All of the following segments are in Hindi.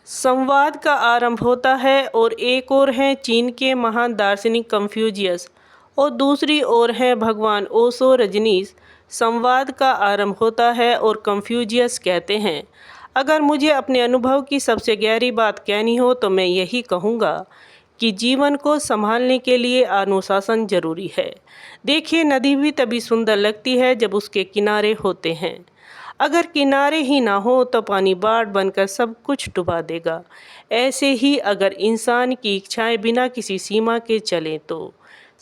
संवाद का आरंभ होता है और एक ओर हैं चीन के महान दार्शनिक कन्फ्यूशियस और दूसरी ओर हैं भगवान ओशो रजनीश। संवाद का आरंभ होता है और कन्फ्यूशियस कहते हैं, अगर मुझे अपने अनुभव की सबसे गहरी बात कहनी हो तो मैं यही कहूँगा कि जीवन को संभालने के लिए अनुशासन जरूरी है। देखिए, नदी भी तभी सुंदर लगती है जब उसके किनारे होते हैं। अगर किनारे ही ना हो तो पानी बाढ़ बनकर सब कुछ डुबा देगा। ऐसे ही अगर इंसान की इच्छाएं बिना किसी सीमा के चलें तो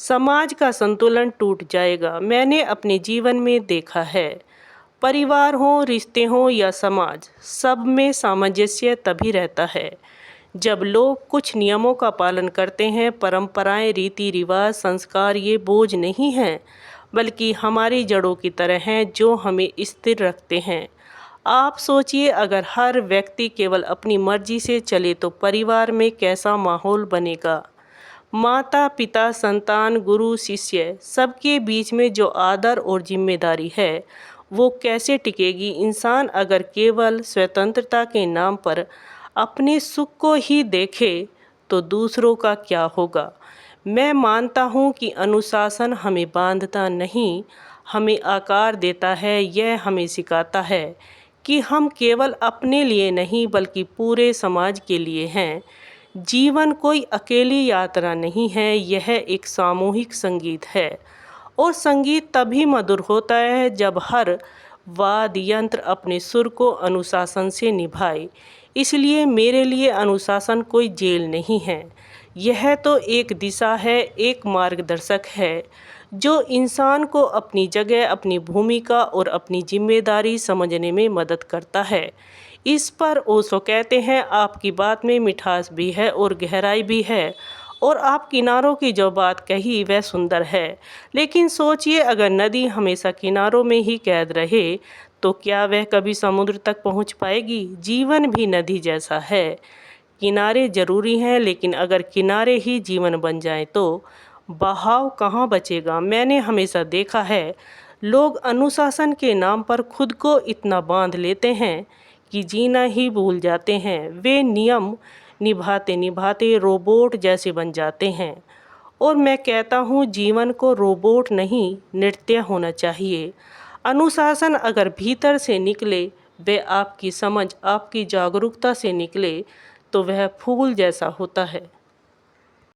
समाज का संतुलन टूट जाएगा। मैंने अपने जीवन में देखा है, परिवार हो, रिश्ते हों या समाज, सब में सामंजस्य तभी रहता है जब लोग कुछ नियमों का पालन करते हैं। परंपराएं, रीति रिवाज, संस्कार ये बोझ नहीं हैं, बल्कि हमारी जड़ों की तरह हैं जो हमें स्थिर रखते हैं। आप सोचिए, अगर हर व्यक्ति केवल अपनी मर्जी से चले तो परिवार में कैसा माहौल बनेगा। माता पिता, संतान, गुरु, शिष्य, सबके बीच में जो आदर और जिम्मेदारी है वो कैसे टिकेगी। इंसान अगर केवल स्वतंत्रता के नाम पर अपने सुख को ही देखे तो दूसरों का क्या होगा। मैं मानता हूँ कि अनुशासन हमें बांधता नहीं, हमें आकार देता है। यह हमें सिखाता है कि हम केवल अपने लिए नहीं बल्कि पूरे समाज के लिए हैं। जीवन कोई अकेली यात्रा नहीं है, यह एक सामूहिक संगीत है और संगीत तभी मधुर होता है जब हर वाद्य यंत्र अपने सुर को अनुशासन से निभाए। इसलिए मेरे लिए अनुशासन कोई जेल नहीं है, यह तो एक दिशा है, एक मार्गदर्शक है जो इंसान को अपनी जगह, अपनी भूमिका और अपनी जिम्मेदारी समझने में मदद करता है। इस पर ओशो कहते हैं, आपकी बात में मिठास भी है और गहराई भी है और आप किनारों की जो बात कही वह सुंदर है। लेकिन सोचिए, अगर नदी हमेशा किनारों में ही कैद रहे तो क्या वह कभी समुद्र तक पहुंच पाएगी। जीवन भी नदी जैसा है, किनारे जरूरी हैं, लेकिन अगर किनारे ही जीवन बन जाए तो बहाव कहाँ बचेगा। मैंने हमेशा देखा है, लोग अनुशासन के नाम पर खुद को इतना बांध लेते हैं कि जीना ही भूल जाते हैं। वे नियम निभाते निभाते रोबोट जैसे बन जाते हैं और मैं कहता हूँ, जीवन को रोबोट नहीं, नृत्य होना चाहिए। अनुशासन अगर भीतर से निकले, वह आपकी समझ, आपकी जागरूकता से निकले तो वह फूल जैसा होता है।